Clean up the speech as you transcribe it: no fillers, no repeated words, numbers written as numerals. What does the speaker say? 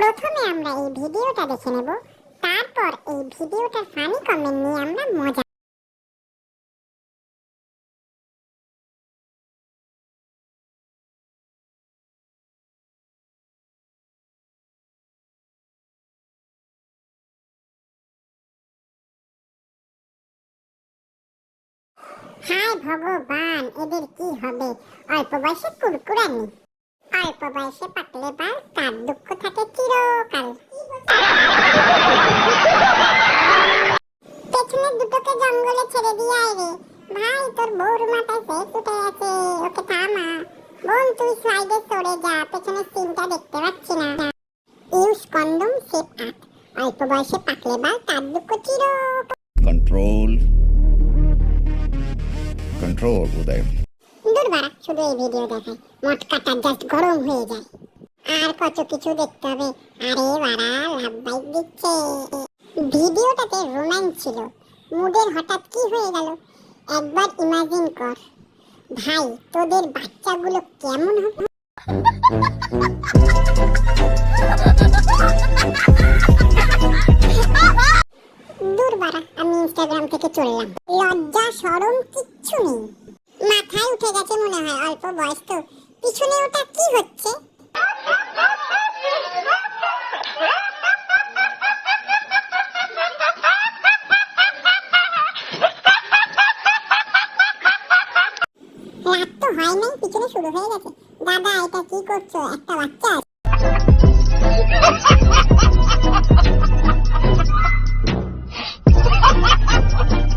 প্রথমে আমরা এই ভিডিওটা দেখে নেব, তারপর এই ভিডিওটার ফানি কমেন্ট নিয়ে আমরা মজা। হায় ভগবান, এদের কি হবে? অল্প বয়সে কুরকুরানি, অল্প বয়সে পাকলে বাল, তার দুঃখ থাকে চিরকাল। পেছনে দুটোকে জঙ্গলে ছেড়ে দিয়ে আয় রে ভাই, তোর বউর মাথায় ফেস উঠে আছে, ওকে থামা। বোন তুই স্লাইডে সরে যা, পেছনে সিনটা দেখতে পাচ্ছি না। ইউজ কন্ডম সেফ আট, অল্প বয়সে পাকলে বাল, তার দুঃখ চিরকাল। কন্ট্রোল কন্ট্রোল উদয়। দুর্বারা শুধু এই ভিডিও দেখায়, মটকাটা জাস্ট গরম হয়ে যায়। আর কত কিছু দেখতে হবে। আরে বাড়া লাভ বাইক দিচ্ছে। ভিডিওটাতে রোম্যান্স ছিল, মুডের হঠাৎ কি হয়ে গেল একবার ইমাজিন কর ভাই, তোদের বাচ্চাগুলো কেমন হবে। দুর্বারা আমি ইনস্টাগ্রাম থেকে চললাম, লজ্জা শরম কিচ্ছু নেই, মাথায় উঠে গেছে মনে হয়। অল্প বয়স তো, পিছনে ওটা কি হচ্ছে? রাত তো হয় নাই, পিছনে শুরু হয়ে গেছে। দাদা এটা কি করছো? একটা বাচ্চা আছে।